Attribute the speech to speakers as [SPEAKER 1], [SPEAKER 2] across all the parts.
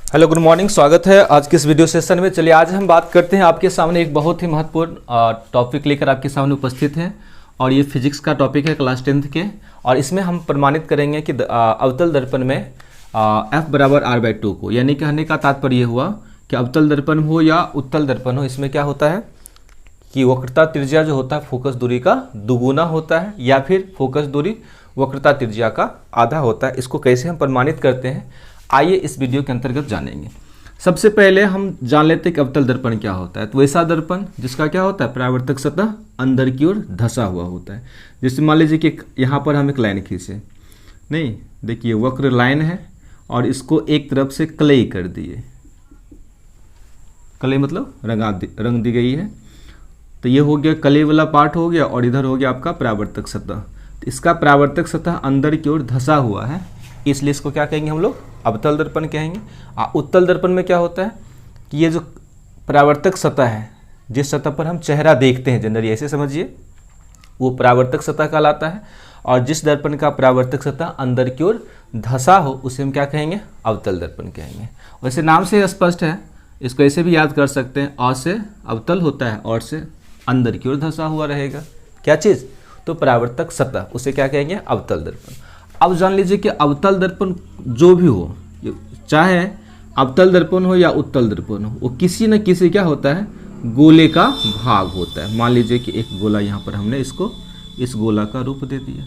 [SPEAKER 1] Hello, good morning. स्वागत है आज के इस वीडियो सेशन में। चलिए आज हम बात करते हैं, आपके सामने एक बहुत ही महत्वपूर्ण टॉपिक लेकर आपके सामने उपस्थित हैं और ये फिजिक्स का टॉपिक है क्लास 10th के। और इसमें हम प्रमाणित करेंगे कि अवतल दर्पण में F बराबर R/2 को, यानी कहने का तात्पर्य हुआ कि अवतल दर्पण हो या उत्तल दर्पण हो, इसमें क्या होता है कि वक्रता त्रिज्या जो होता है फोकस दूरी का दुगुना होता है या फिर फोकस दूरी वक्रता त्रिज्या का आधा होता है। इसको कैसे हम प्रमाणित करते हैं, आइए इस वीडियो के अंतर्गत जानेंगे। सबसे पहले हम जान लेते हैं कि अवतल दर्पण क्या होता है। तो ऐसा दर्पण जिसका क्या होता है, परावर्तक सतह अंदर की ओर धंसा हुआ होता है। जैसे मान लीजिए कि यहाँ पर हम एक लाइन खींचे, नहीं देखिए वक्र लाइन है और इसको एक तरफ से क्लेई कर दिए, क्ले मतलब रंग दी गई है। तो ये हो गया क्ले वाला पार्ट हो गया और इधर हो गया आपका परावर्तक सतह। तो इसका परावर्तक सतह अंदर की ओर धंसा हुआ है, इसलिए इसको क्या कहेंगे हम लोग, अवतल दर्पण कहेंगे। उत्तल दर्पण में क्या होता है कि ये जो परावर्तक सतह है, जिस सतह पर हम चेहरा देखते हैं, जनरली ऐसे समझिए, वो परावर्तक सतह कहलाता है। और जिस दर्पण का परावर्तक सतह अंदर की ओर धंसा हो उसे हम क्या कहेंगे, अवतल दर्पण कहेंगे। वैसे नाम से स्पष्ट है, इसको ऐसे भी याद कर सकते हैं, अ से अवतल होता है और से अंदर की ओर धंसा हुआ रहेगा। क्या चीज़, तो परावर्तक सतह, उसे क्या कहेंगे, अवतल दर्पण। अब जान लीजिए कि अवतल दर्पण जो भी हो, चाहे अवतल दर्पण हो या उत्तल दर्पण हो, वो किसी न किसी क्या होता है, गोले का भाग होता है। मान लीजिए कि एक गोला यहाँ पर हमने इसको इस गोला का रूप दे दिया।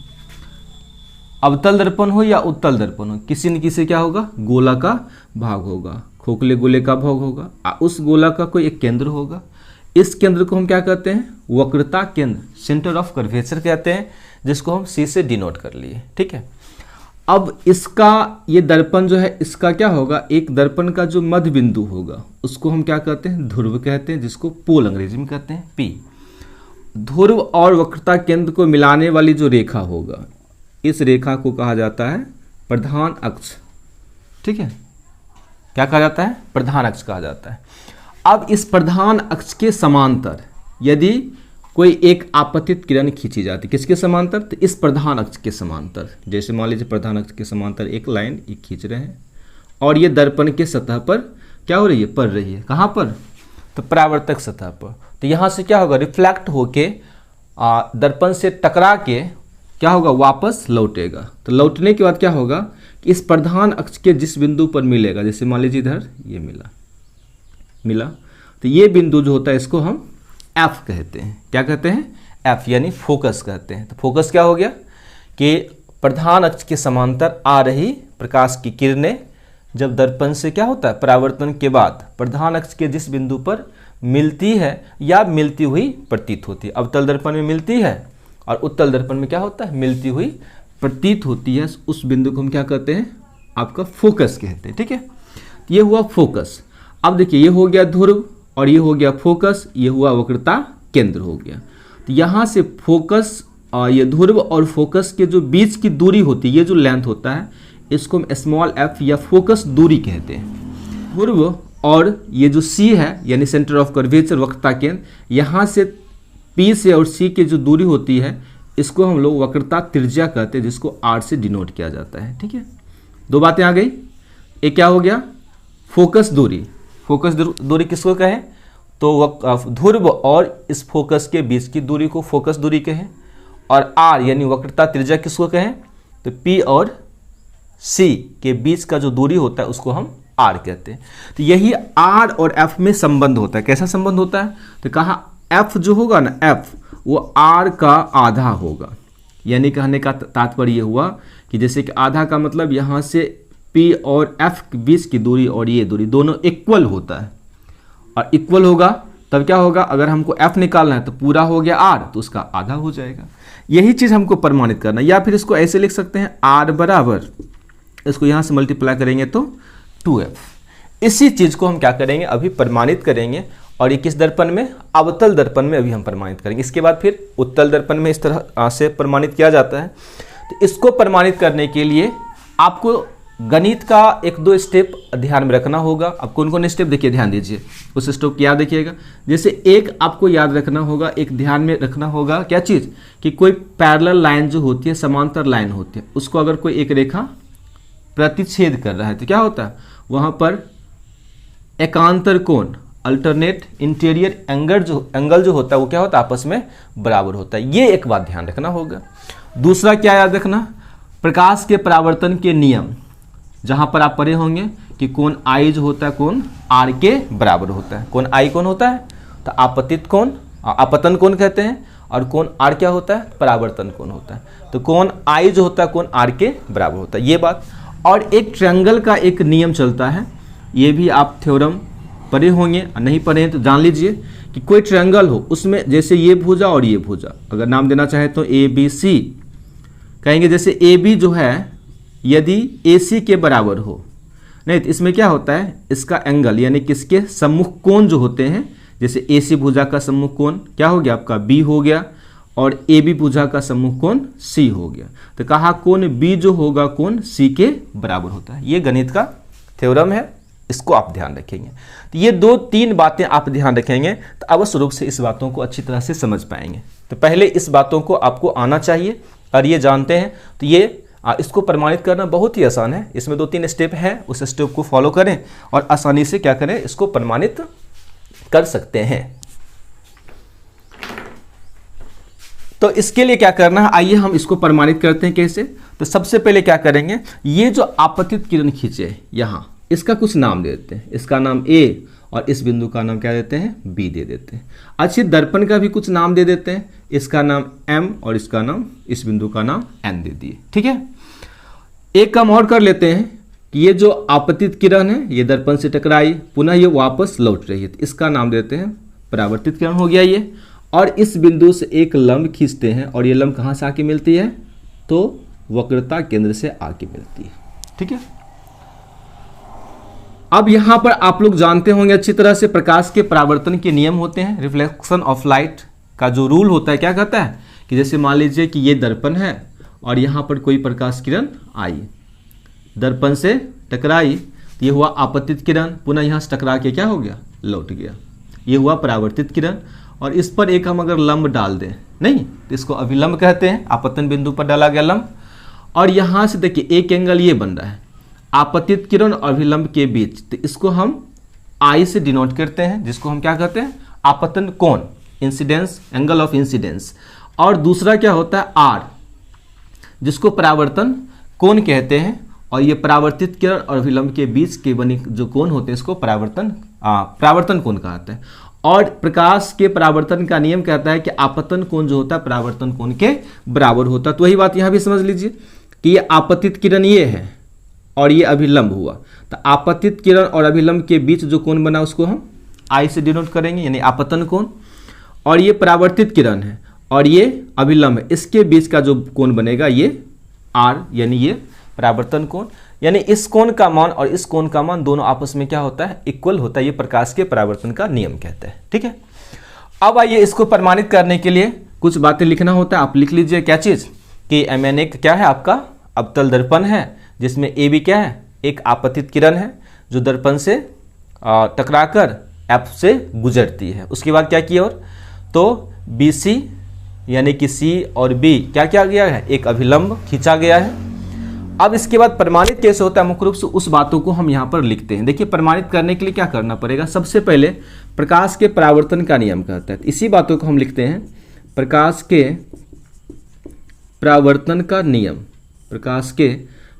[SPEAKER 1] अवतल दर्पण हो या उत्तल दर्पण हो, किसी न किसी क्या होगा, गोला का भाग होगा, खोखले गोले का भाग होगा। उस गोला का कोई एक केंद्र होगा। इस केंद्र को हम क्या कहते हैं, वक्रता केंद्र, सेंटर ऑफ कर्वेचर कहते हैं, जिसको हम C से डिनोट कर लिए। ठीक है, अब इसका ये दर्पण जो है, इसका क्या होगा, एक दर्पण का जो मध्य बिंदु होगा उसको हम क्या कहते हैं, ध्रुव कहते हैं, जिसको पोल अंग्रेजी में कहते हैं P। ध्रुव और वक्रता केंद्र को मिलाने वाली जो रेखा होगा, इस रेखा को कहा जाता है प्रधान अक्ष। ठीक है, क्या कहा जाता है, प्रधान अक्ष कहा जाता है। अब इस प्रधान अक्ष के समांतर यदि कोई एक आपतित किरण खींची जाती, किसके समांतर, तो इस प्रधान अक्ष के समांतर। जैसे मान लीजिए प्रधान अक्ष के समांतर एक लाइन खींच रहे हैं और ये दर्पण के सतह पर क्या हो रही है, पड़ रही है। कहाँ पर, तो परावर्तक सतह पर। तो यहाँ से क्या होगा, रिफ्लेक्ट होके दर्पण से टकरा के क्या होगा, वापस लौटेगा। तो लौटने के बाद क्या होगा कि इस प्रधान अक्ष के जिस बिंदु पर मिलेगा, जैसे मान लीजिए इधर ये मिला, तो ये बिंदु जो होता है इसको हम F कहते हैं। क्या कहते हैं, F, यानी फोकस कहते हैं। तो फोकस क्या हो गया कि प्रधान अक्ष के समांतर आ रही प्रकाश की किरणें जब दर्पण से क्या होता है, परावर्तन के बाद प्रधान अक्ष के जिस बिंदु पर मिलती है या मिलती हुई प्रतीत होती है। अवतल दर्पण में मिलती है और उत्तल दर्पण में क्या होता है, मिलती हुई प्रतीत होती है, उस बिंदु को हम क्या कहते हैं, आपका फोकस कहते हैं। ठीक है, ये हुआ फोकस। अब देखिए ये हो गया ध्रुव और ये हो गया फोकस, ये हुआ वक्रता केंद्र हो गया। तो यहाँ से फोकस, ये ध्रुव और फोकस के जो बीच की दूरी होती है, ये जो लेंथ होता है, इसको हम स्मॉल f या फोकस दूरी कहते हैं। ध्रुव और ये जो C है, यानी सेंटर ऑफ कर्वेचर, वक्रता केंद्र, यहाँ से P से और C की जो दूरी होती है, इसको हम लोग वक्रता त्रिज्या कहते हैं, जिसको R से डिनोट किया जाता है। ठीक है, दो बातें आ गई। एक क्या हो गया, फोकस दूरी। फोकस दूरी किसको कहें, तो ध्रुव और इस फोकस के बीच की दूरी को फोकस दूरी कहें। और R यानी वक्रता त्रिज्या किसको कहें, तो P और C के बीच का जो दूरी होता है उसको हम R कहते हैं। तो यही R और F में संबंध होता है। कैसा संबंध होता है, तो कहा F जो होगा ना, F वो R का आधा होगा। यानी कहने का तात्पर्य हुआ कि जैसे कि आधा का मतलब यहाँ से P और F के बीच की दूरी और ये दूरी दोनों इक्वल होता है। और इक्वल होगा तब क्या होगा, अगर हमको F निकालना है तो पूरा हो गया R, तो उसका आधा हो जाएगा। यही चीज़ हमको प्रमाणित करना है। या फिर इसको ऐसे लिख सकते हैं, R बराबर, इसको यहाँ से मल्टीप्लाई करेंगे तो 2F। इसी चीज़ को हम क्या करेंगे, अभी प्रमाणित करेंगे। और ये किस दर्पण में, अवतल दर्पण में अभी हम प्रमाणित करेंगे। इसके बाद फिर उत्तल दर्पण में इस तरह से प्रमाणित किया जाता है। तो इसको प्रमाणित करने के लिए आपको गणित का एक दो स्टेप ध्यान में रखना होगा। अब कौन कौन स्टेप, देखिए ध्यान दीजिए, उस स्टेप को याद रखिएगा। जैसे एक आपको याद रखना होगा, एक ध्यान में रखना होगा, क्या चीज़, कि कोई पैरेलल लाइन जो होती है, समांतर लाइन होती है, उसको अगर कोई एक रेखा प्रतिच्छेद कर रहा है तो क्या होता है, वहाँ पर एकांतर कोण, अल्टरनेट इंटीरियर एंगल जो होता है वो क्या होता है, आपस में बराबर होता है। ये एक बात ध्यान रखना होगा। दूसरा क्या याद रखना, प्रकाश के परावर्तन के नियम, जहां पर आप पढ़े होंगे कि कोण आई जो होता है कोण आर के बराबर होता है। कोण आई कौन होता है, तो आपतित कोण, आपतन कोण कहते हैं, और कोण आर क्या होता है, परावर्तन कोण होता है। तो कोण आई जो होता है कोण आर के बराबर होता है, ये बात। और एक ट्रायंगल का एक नियम चलता है, ये भी आप थ्योरम पढ़े होंगे, नहीं पढ़े हैं तो जान लीजिए कि कोई ट्रायंगल हो उसमें जैसे ये भुजा और ये भुजा, अगर नाम देना चाहे तो ए बी सी कहेंगे। जैसे ए बी जो है यदि ए सी के बराबर हो, नहीं तो इसमें क्या होता है, इसका एंगल यानी किसके सम्मुख कोण जो होते हैं, जैसे ए सी भुजा का सम्मुख कोण क्या हो गया आपका बी हो गया, और ए बी भुजा का सम्मुख कोण सी हो गया। तो कहा कोण बी जो होगा कोण सी के बराबर होता है। ये गणित का थ्योरम है, इसको आप ध्यान रखेंगे। तो ये 2-3 बातें आप ध्यान रखेंगे तो अवश्य रूप से इस बातों को अच्छी तरह से समझ पाएंगे। तो पहले इस बातों को आपको आना चाहिए, और ये जानते हैं तो ये इसको प्रमाणित करना बहुत ही आसान है। इसमें 2-3 स्टेप हैं, उस स्टेप को फॉलो करें और आसानी से क्या करें, इसको प्रमाणित कर सकते हैं। तो इसके लिए क्या करना है, आइए हम इसको प्रमाणित करते हैं। कैसे, तो सबसे पहले क्या करेंगे, ये जो आपतित किरण खींचे यहाँ, इसका कुछ नाम दे देते हैं। इसका नाम ए और इस बिंदु का नाम क्या देते हैं, बी दे देते हैं। अच्छी दर्पण का भी कुछ नाम दे देते हैं, इसका नाम एम और इसका नाम, इस बिंदु का नाम एन दे दिए। ठीक है, एक काम और कर लेते हैं कि ये जो आपतित किरण है ये दर्पण से टकराई, पुनः ये वापस लौट रही है, तो इसका नाम देते हैं परावर्तित किरण हो गया ये। और इस बिंदु से एक लंब खींचते हैं, और ये लंब कहाँ से आके मिलती है, तो वक्रता केंद्र से आके मिलती है। ठीक है, अब यहां पर आप लोग जानते होंगे अच्छी तरह से प्रकाश के परावर्तन के नियम होते हैं। रिफ्लेक्शन ऑफ लाइट का जो रूल होता है क्या कहता है कि जैसे मान लीजिए कि ये दर्पण है और यहां पर कोई प्रकाश किरण आई, दर्पण से टकराई, तो ये हुआ आपतित किरण, पुनः यहां से टकरा के क्या हो गया, लौट गया, ये हुआ परावर्तित किरण। और इस पर एक हम अगर लंब डाल दें, नहीं तो इसको अभिलंब कहते हैं, आपतन बिंदु पर डाला गया लंब। और यहां से देखिए एक एंगल ये बन रहा है आपतित किरण और अभिलंब के बीच, तो इसको हम आई से डिनोट करते हैं, जिसको हम क्या कहते हैं, आपतन कोण, इंसिडेंस, एंगल ऑफ इंसिडेंस। और दूसरा क्या होता है आर, जिसको परावर्तन कोण कहते हैं। और ये परावर्तित किरण और अभिलंब के बीच के बने जो कोण होते हैं इसको परावर्तन कोण कहते हैं। और प्रकाश के परावर्तन का नियम कहता है कि आपतन कोण जो होता है परावर्तन कोण के बराबर होता है। तो वही बात यहाँ भी समझ लीजिए कि ये आपतित किरण ये है और ये अभिलंब हुआ, तो आपतित किरण और अभिलंब के बीच जो कोण बना उसको हम आई से डिनोट करेंगे, यानी आपतन कोण। और ये परावर्तित किरण है और ये अभिलंब है, इसके बीच का जो कोण बनेगा ये आर, यानी ये परावर्तन कोण। यानी इस कोण का मान और इस कोण का मान दोनों आपस में क्या होता है, इक्वल होता है। ये प्रकाश के परावर्तन का नियम कहते हैं। ठीक है, अब आइए इसको प्रमाणित करने के लिए कुछ बातें लिखना होता है। आप लिख लीजिए क्या चीज कि MN क्या है आपका अवतल दर्पण है, जिसमें AB क्या है, एक आपतित किरण है जो दर्पण से टकराकर F से गुजरती है। उसके बाद क्या किया, और तो BC यानी कि C और B क्या किया गया है, एक अभिलंब खींचा गया है। अब इसके बाद प्रमाणित कैसे होता है, मुख्य रूप से उस बातों को हम यहाँ पर लिखते हैं। देखिए प्रमाणित करने के लिए क्या करना पड़ेगा, सबसे पहले प्रकाश के परावर्तन का नियम कहता है, इसी बातों को हम लिखते हैं प्रकाश के परावर्तन का नियम। प्रकाश के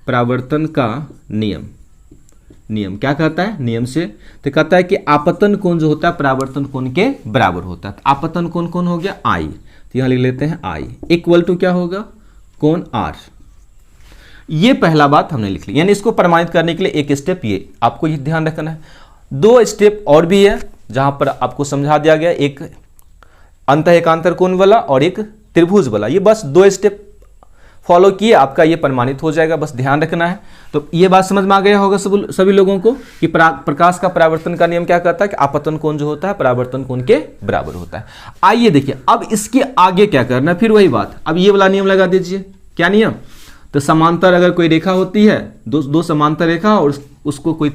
[SPEAKER 1] परावर्तन का नियम क्या कहता है, नियम से तो कहता है कि आपतन कोण जो होता है परावर्तन कोण के बराबर होता है। तो आपतन कोण कौन हो गया, आई, तो यहाँ लिख लेते हैं आई इक्वल टू क्या होगा, कोण आर। ये पहला बात हमने लिख ली, यानी इसको प्रमाणित करने के लिए एक स्टेप ये आपको ये ध्यान रखना है। 2 स्टेप और भी है जहां पर आपको समझा दिया गया, एक अंतः एकांतर कोण वाला और एक त्रिभुज वाला। ये बस 2 स्टेप फॉलो किए आपका ये प्रमाणित हो जाएगा, बस ध्यान रखना है। तो ये बात समझ में आ गया होगा सभी लोगों को कि प्रकाश का परावर्तन का नियम क्या कहता है कि आपतन कोण जो होता है परावर्तन कोण के बराबर होता है। आइए देखिए अब इसके आगे क्या करना है, फिर वही बात, अब ये वाला नियम लगा दीजिए। क्या नियम, तो समांतर अगर कोई रेखा होती है, दो समांतर रेखा और उसको कोई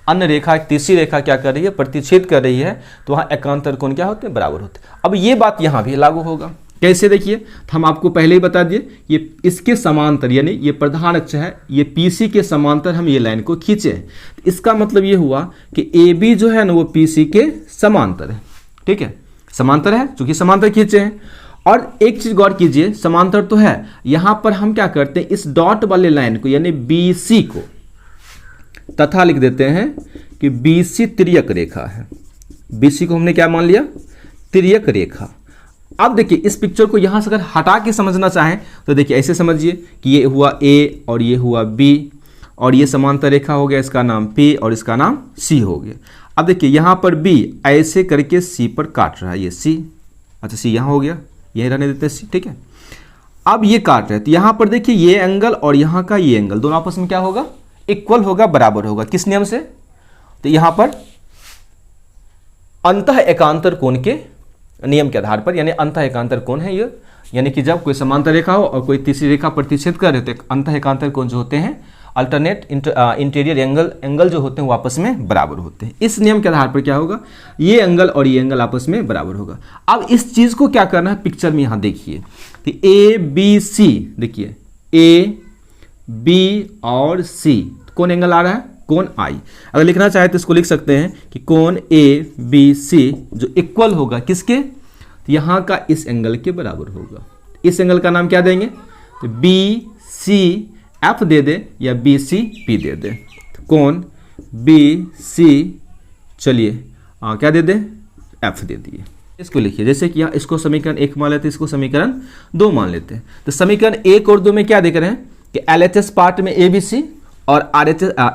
[SPEAKER 1] अन्य रेखा, तीसरी रेखा क्या कर रही है, प्रतिच्छेद कर रही है, तो वहां एकांतर कोण क्या होते हैं, बराबर होते हैं। अब ये बात यहां भी लागू होगा। कैसे देखिए, तो हम आपको पहले ही बता दिए, ये इसके समांतर यानी ये प्रधान अक्ष है, ये पीसी के समांतर हम ये लाइन को खींचे हैं। इसका मतलब ये हुआ कि ए बी जो है ना वो पीसी के समांतर है, ठीक है, समांतर है, चूंकि समांतर खींचे हैं। और एक चीज गौर कीजिए, समांतर तो है, यहां पर हम क्या करते हैं, इस डॉट वाले लाइन को यानी बीसी को तथा लिख देते हैं कि बीसी तिर्यक रेखा है। बीसी को हमने क्या मान लिया, तिर्यक रेखा। अब देखिए इस पिक्चर को यहां से अगर हटा के समझना चाहें तो देखिए ऐसे समझिए कि ये हुआ ए और ये हुआ बी और ये समांतर रेखा हो गया, इसका नाम पी और इसका नाम सी हो गया। अब देखिए यहां पर बी ऐसे करके सी पर काट रहा है, ये सी, अच्छा सी यहां हो गया, यही रहने देते हैं सी, ठीक है। अब ये काट रहे हैं तो यहां पर देखिए ये एंगल और यहां का ये एंगल दोनों आपस में क्या होगा, इक्वल होगा, बराबर होगा। किस नियम से, तो यहां पर अंतः एकांतर कोण के नियम के आधार पर, यानी अंतः एकांतर कोण है ये, यानी कि जब कोई समांतर रेखा हो और कोई तीसरी रेखा प्रतिच्छेद कर रहे हो तो अंतः एकांतर कोण जो होते हैं, अल्टरनेट इंटीरियर एंगल जो होते हैं वो आपस में बराबर होते हैं। इस नियम के आधार पर क्या होगा, ये एंगल और ये एंगल आपस में बराबर होगा। अब इस चीज को क्या करना है, पिक्चर में यहां देखिए, तो ए बी सी, देखिए ए बी और सी कौन एंगल आ रहा है, कोण आई। अगर लिखना चाहे तो इसको लिख सकते हैं कि कोण ए बी सी जो इक्वल होगा किसके, तो यहां का इस एंगल के बराबर होगा। इस एंगल का नाम क्या देंगे, तो बी सी एफ दे दे या बी सी पी दे दे, तो कोण बी सी, चलिए क्या दे दे, एफ दे दिए। इसको लिखिए, जैसे कि यहाँ इसको समीकरण 1 मान लेते हैं, इसको समीकरण 2 मान लेते हैं। तो समीकरण 1 और 2 में क्या देख रहे हैं कि LHS पार्ट में ए बी सी और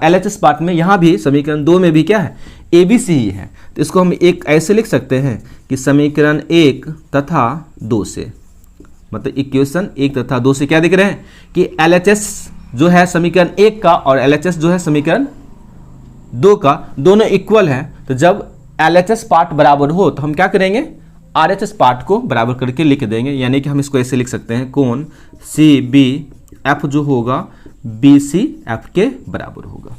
[SPEAKER 1] LHS पार्ट में यहाँ भी समीकरण 2 में भी क्या है, ए बी सी ही है। तो इसको हम एक ऐसे लिख सकते हैं कि समीकरण 1 तथा 2 से, मतलब इक्वेशन 1 तथा 2 से क्या देख रहे हैं कि LHS जो है समीकरण 1 का और LHS जो है समीकरण 2 का, दोनों इक्वल है। तो जब LHS पार्ट बराबर हो तो हम क्या करेंगे, RHS पार्ट को बराबर करके लिख देंगे, यानी कि हम इसको ऐसे लिख सकते हैं, कोण सी बी एफ जो होगा बी सी एफ के बराबर होगा,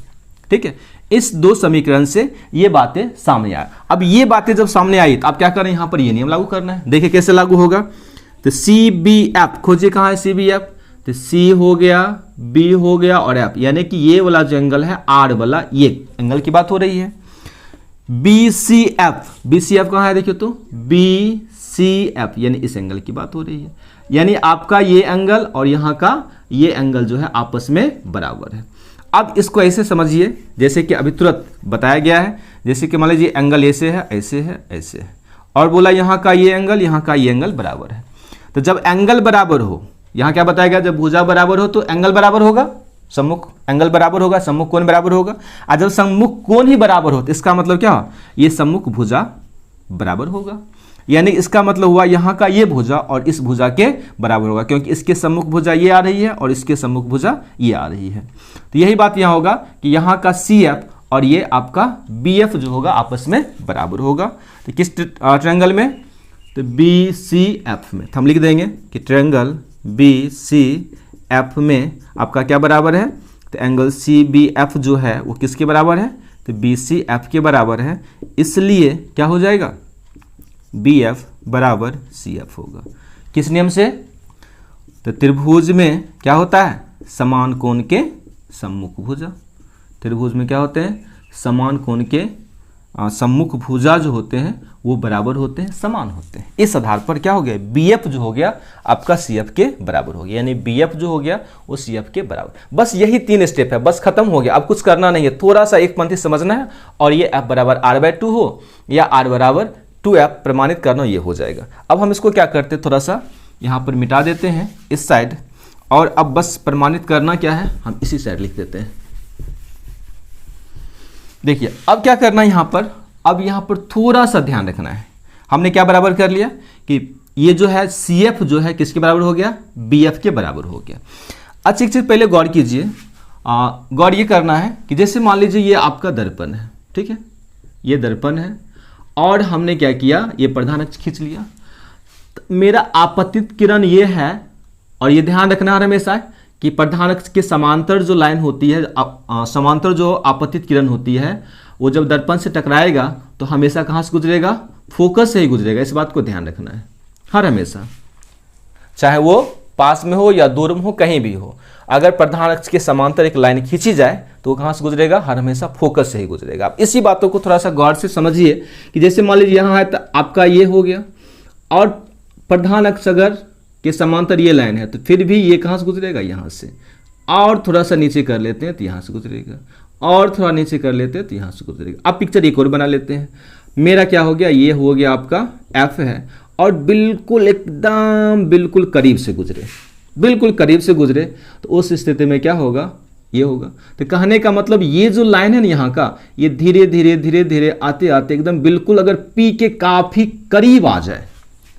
[SPEAKER 1] ठीक है। इस 2 समीकरण से ये बातें सामने आए। अब ये बातें जब सामने आई तो आप क्या करें, यहां पर ये नियम लागू करना है। देखिए कैसे लागू होगा, तो सी बी एफ खोजिए, कहां है सी बी एफ, तो सी हो गया, बी हो गया और एफ, यानी कि ये वाला जो एंगल है आर वाला, ये एंगल की बात हो रही है। B C F, B C F कहां है देखिए, तो बी सी एफ यानी इस एंगल की बात हो रही है, यानी आपका ये एंगल और यहां का ये एंगल जो है आपस में बराबर है। अब इसको ऐसे समझिए जैसे कि अभी तुरंत बताया गया है, जैसे कि मान लीजिए एंगल ऐसे है, ऐसे है, ऐसे है, और बोला यहाँ का ये एंगल, यहाँ का ये एंगल बराबर है। तो जब एंगल बराबर हो, यहाँ क्या बताया गया, जब भुजा बराबर हो तो एंगल बराबर होगा, सम्मुख एंगल बराबर होगा, सम्मुख कोण बराबर होगा। और जब सम्मुख कोण ही बराबर हो तो इसका मतलब क्या, ये सम्मुख भुजा बराबर होगा, यानी इसका मतलब हुआ यहाँ का ये भुजा और इस भुजा के बराबर होगा, क्योंकि इसके सम्मुख भुजा ये आ रही है और इसके सम्मुख भुजा ये आ रही है। तो यही बात यहाँ होगा कि यहाँ का सी एफ और ये आपका बी एफ जो होगा आपस में बराबर होगा। तो किस ट्रायंगल में, तो बी सी एफ में, तो हम लिख देंगे कि ट्रायंगल बी सी एफ में आपका क्या बराबर है, तो एंगल सी बी एफ जो है वो किसके बराबर है, तो बी सी एफ के बराबर है। इसलिए क्या हो जाएगा, बी एफ बराबर सी एफ होगा। किस नियम से, तो त्रिभुज में क्या होता है, समान कोण के सम्मुख भुजा। त्रिभुज में क्या होते हैं, समान कोण के सम्मुख भुजा जो होते हैं वो बराबर होते हैं, समान होते हैं। इस आधार पर क्या हो गया, बी एफ जो हो गया आपका सी एफ के बराबर हो गया, यानी बी एफ जो हो गया वो सी एफ के बराबर। बस यही 3 स्टेप है, बस खत्म हो गया। अब कुछ करना नहीं है, थोड़ा सा एक पंक्ति समझना है और ये एफ बराबर r/2 हो या r बराबर 2f प्रमाणित करना, ये हो जाएगा। अब हम इसको क्या करते हैं, थोड़ा सा यहाँ पर मिटा देते हैं इस साइड, और अब बस प्रमाणित करना क्या है, हम इसी साइड लिख देते हैं। देखिए अब क्या करना है यहाँ पर, अब यहाँ पर थोड़ा सा ध्यान रखना है। हमने क्या बराबर कर लिया कि ये जो है सी एफ जो है किसके बराबर हो गया, बी एफ के बराबर हो गया। अच्छा एक चीज पहले गौर कीजिए, गौर ये करना है कि जैसे मान लीजिए ये आपका दर्पण है, ठीक है, ये दर्पण है और हमने क्या किया, ये प्रधान अक्ष खींच लिया। तो मेरा आपतित किरण ये है, और ये ध्यान रखना है हमेशा कि प्रधान अक्ष के समांतर जो लाइन होती है, समांतर जो आपतित किरण होती है, वो जब दर्पण से टकराएगा तो हमेशा कहाँ से गुजरेगा, फोकस से ही गुजरेगा। इस बात को ध्यान रखना है हर हमेशा, चाहे वो पास में हो या दूर में हो, कहीं भी हो, अगर प्रधान अक्ष के समांतर एक लाइन खींची जाए तो वो कहाँ से गुजरेगा, हर हमेशा फोकस से ही गुजरेगा। आप इसी बातों को थोड़ा सा गौर से समझिए कि जैसे मान लीजिए यहाँ है तो आपका ये हो गया, और प्रधान अक्ष अगर के समांतर ये लाइन है तो फिर भी ये कहाँ से गुजरेगा, यहाँ से, और थोड़ा सा नीचे कर लेते हैं तो यहाँ से गुजरेगा, और थोड़ा नीचे कर लेते हैं तो यहाँ से गुजरेगा। अब पिक्चर एक और बना लेते हैं। मेरा क्या हो गया, ये हो गया आपका एफ है, और बिल्कुल एकदम बिल्कुल करीब से गुजरे, बिल्कुल करीब से गुजरे, तो उस स्थिति में क्या होगा, ये होगा। तो कहने का मतलब ये जो लाइन है ना यहाँ का, ये धीरे धीरे धीरे धीरे आते आते एकदम बिल्कुल अगर पी के काफ़ी करीब आ जाए,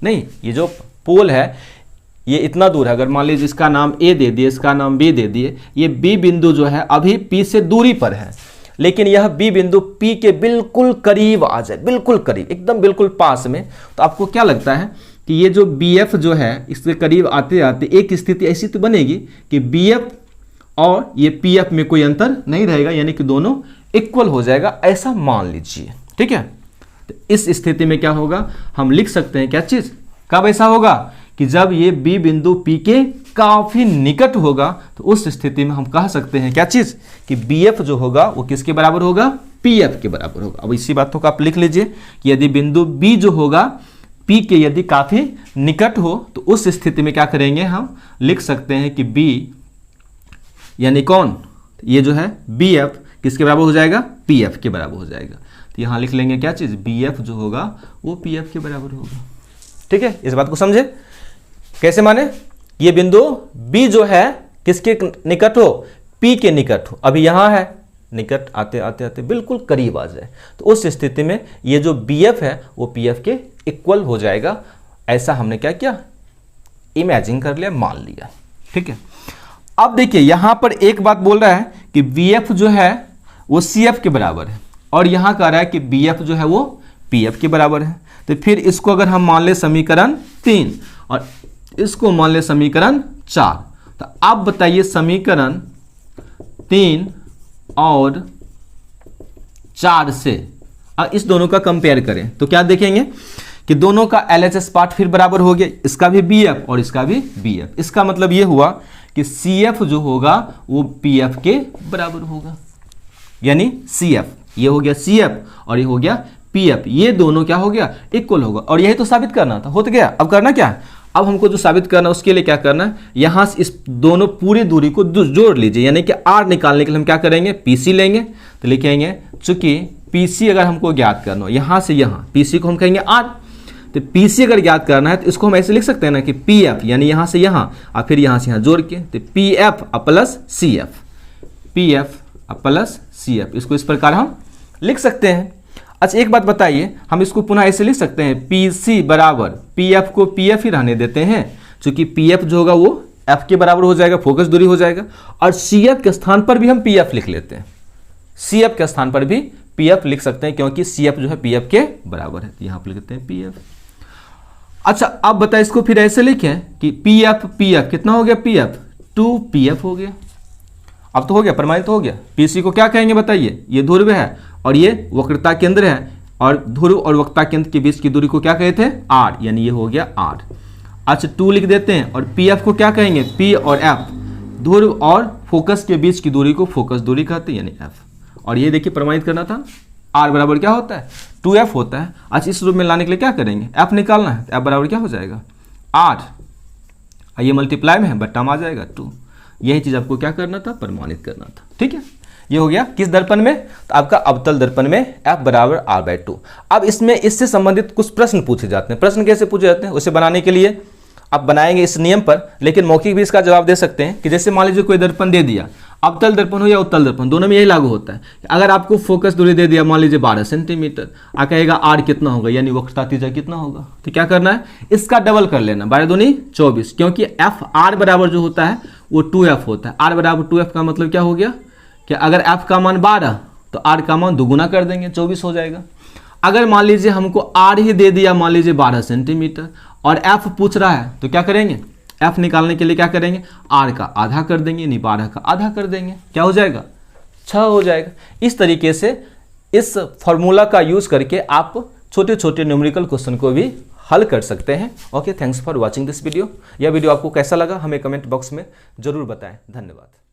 [SPEAKER 1] नहीं ये जो पोल है ये इतना दूर है, अगर मान लीजिए इसका नाम ए दे दिए, इसका नाम बी दे दिए, ये बी बिंदु जो है अभी पी से दूरी पर है, लेकिन यह बी बिंदु पी के बिल्कुल करीब आ जाए, बिल्कुल करीब, एकदम बिल्कुल पास में, तो आपको क्या लगता है कि ये जो बी एफ जो है इसके करीब आते आते एक स्थिति ऐसी तो बनेगी कि बी एफ और ये पी एफ में कोई अंतर नहीं रहेगा, यानी कि दोनों इक्वल हो जाएगा, ऐसा मान लीजिए, ठीक है। तो इस स्थिति में क्या होगा, हम लिख सकते हैं क्या चीज़, कब ऐसा होगा कि जब ये बी बिंदु पी के काफ़ी निकट होगा, तो उस स्थिति में हम कह सकते हैं क्या चीज़ कि बी एफ जो होगा वो किसके बराबर होगा, पी एफ के बराबर होगा। अब इसी बातों को आप लिख लीजिए कि यदि बिंदु बी जो होगा पी के यदि काफ़ी निकट हो, तो उस स्थिति में क्या करेंगे, हम लिख सकते हैं कि बी यानी कौन, ये जो है बी एफ किसके बराबर हो जाएगा, पी एफ के बराबर हो जाएगा। तो यहाँ लिख लेंगे क्या चीज़, बी एफ जो होगा वो पी एफ के बराबर होगा, ठीक है। इस बात को समझे, कैसे माने, ये बिंदु बी जो है किसके निकट हो, पी के निकट हो, अभी यहाँ है, निकट आते आते आते बिल्कुल करीब आ जाए, तो उस स्थिति में ये जो बी एफ है वो पी एफ के इक्वल हो जाएगा। ऐसा हमने क्या किया, इमेजिन कर लिया, मान लिया, ठीक है। अब देखिए यहाँ पर एक बात बोल रहा है कि बी एफ जो है वो सी एफ के बराबर है, और यहाँ कह रहा है कि बी एफ जो है वो पी एफ के बराबर है। तो फिर इसको अगर हम मान ले समीकरण 3 और इसको मान ले समीकरण 4, तो आप बताइए समीकरण 3 और 4 से इस दोनों का कंपेयर करें तो क्या देखेंगे कि दोनों का LHS पार्ट फिर बराबर हो गया, इसका भी BF और इसका भी BF। इसका मतलब ये हुआ कि CF जो होगा वो PF के बराबर होगा, यानी CF, ये हो गया CF और ये हो गया PF, ये दोनों क्या हो गया, इक्वल होगा। और यही तो साबित करना था, हो तो गया। अब करना क्या है, अब हमको जो साबित करना है उसके लिए क्या करना है, यहाँ से इस दोनों पूरी दूरी को जोड़ लीजिए, यानी कि R निकालने के लिए हम क्या करेंगे, PC लेंगे। तो लिखेंगे चूंकि PC अगर हमको ज्ञात करना हो यहाँ से यहाँ, PC को हम कहेंगे R, तो PC अगर ज्ञात करना है तो इसको हम ऐसे लिख सकते हैं ना कि PF यानी यहाँ से यहाँ और फिर यहाँ से यहाँ जोड़ के, तो PF plus CF, PF plus CF, इसको इस प्रकार हम लिख सकते हैं। अच्छा एक बात बताइए, हम इसको पुनः ऐसे लिख सकते हैं PC बराबर PF को PF ही रहने देते हैं, क्योंकि PF जो होगा वो F के बराबर हो जाएगा, फोकस दूरी हो जाएगा, और CF के स्थान पर भी हम PF लिख लेते हैं, CF के स्थान पर भी PF लिख सकते हैं क्योंकि CF जो है PF के बराबर है, तो यहाँ पर लिखते हैं PF। अच्छा अब बताइए इसको फिर ऐसे लिखें कि PF PF कितना हो गया, PF 2PF हो गया। अब तो हो गया, प्रमाणित हो गया। PC को क्या कहेंगे बताइए, ये ध्रुव है और ये वक्रता केंद्र है, और ध्रुव और वक्रता केंद्र के बीच की दूरी को क्या कहते हैं, R, यानी ये हो गया R। अच्छा 2 लिख देते हैं, और PF को क्या कहेंगे, P और F, ध्रुव और फोकस के बीच की दूरी को फोकस दूरी कहते हैं, यानी F। और ये देखिए प्रमाणित करना था, R बराबर क्या होता है, 2F होता है। अच्छा इस रूप में लाने के लिए क्या करेंगे, F निकालना है, F बराबर क्या हो जाएगा, R, ये मल्टीप्लाई में है, बट्टा में आ जाएगा 2। यही चीज़ आपको क्या करना था, प्रमाणित करना था, ठीक है। ये हो गया किस दर्पण में, तो आपका अवतल दर्पण में F बराबर R/2। अब इसमें इससे संबंधित कुछ प्रश्न पूछे जाते हैं। प्रश्न कैसे पूछे जाते हैं, उसे बनाने के लिए आप बनाएंगे इस नियम पर, लेकिन मौखिक भी इसका जवाब दे सकते हैं कि जैसे मान लीजिए कोई दर्पण दे दिया, अवतल दर्पण हो या उत्तल दर्पण, दोनों में यही लागू होता है। अगर आपको फोकस दूरी दे दिया मान लीजिए 12 सेंटीमीटर, आ कहेगा R कितना होगा, यानी वक्रता त्रिज्या कितना होगा, तो क्या करना है, इसका डबल कर लेना, 12 दूनी 24, क्योंकि F R बराबर जो होता है वो 2F होता है। R बराबर 2F का मतलब क्या हो गया कि अगर F का मान 12 तो R का मान दुगुना कर देंगे, 24 हो जाएगा। अगर मान लीजिए हमको R ही दे दिया मान लीजिए 12 सेंटीमीटर और F पूछ रहा है, तो क्या करेंगे, F निकालने के लिए क्या करेंगे, R का आधा कर देंगे, यानी 12 का आधा कर देंगे, क्या हो जाएगा, 6 हो जाएगा। इस तरीके से इस फॉर्मूला का यूज करके आप छोटे छोटे न्यूमेरिकल क्वेश्चन को भी हल कर सकते हैं। Okay, thanks for watching this video. यह वीडियो आपको कैसा लगा हमें कमेंट बॉक्स में जरूर बताएं। धन्यवाद।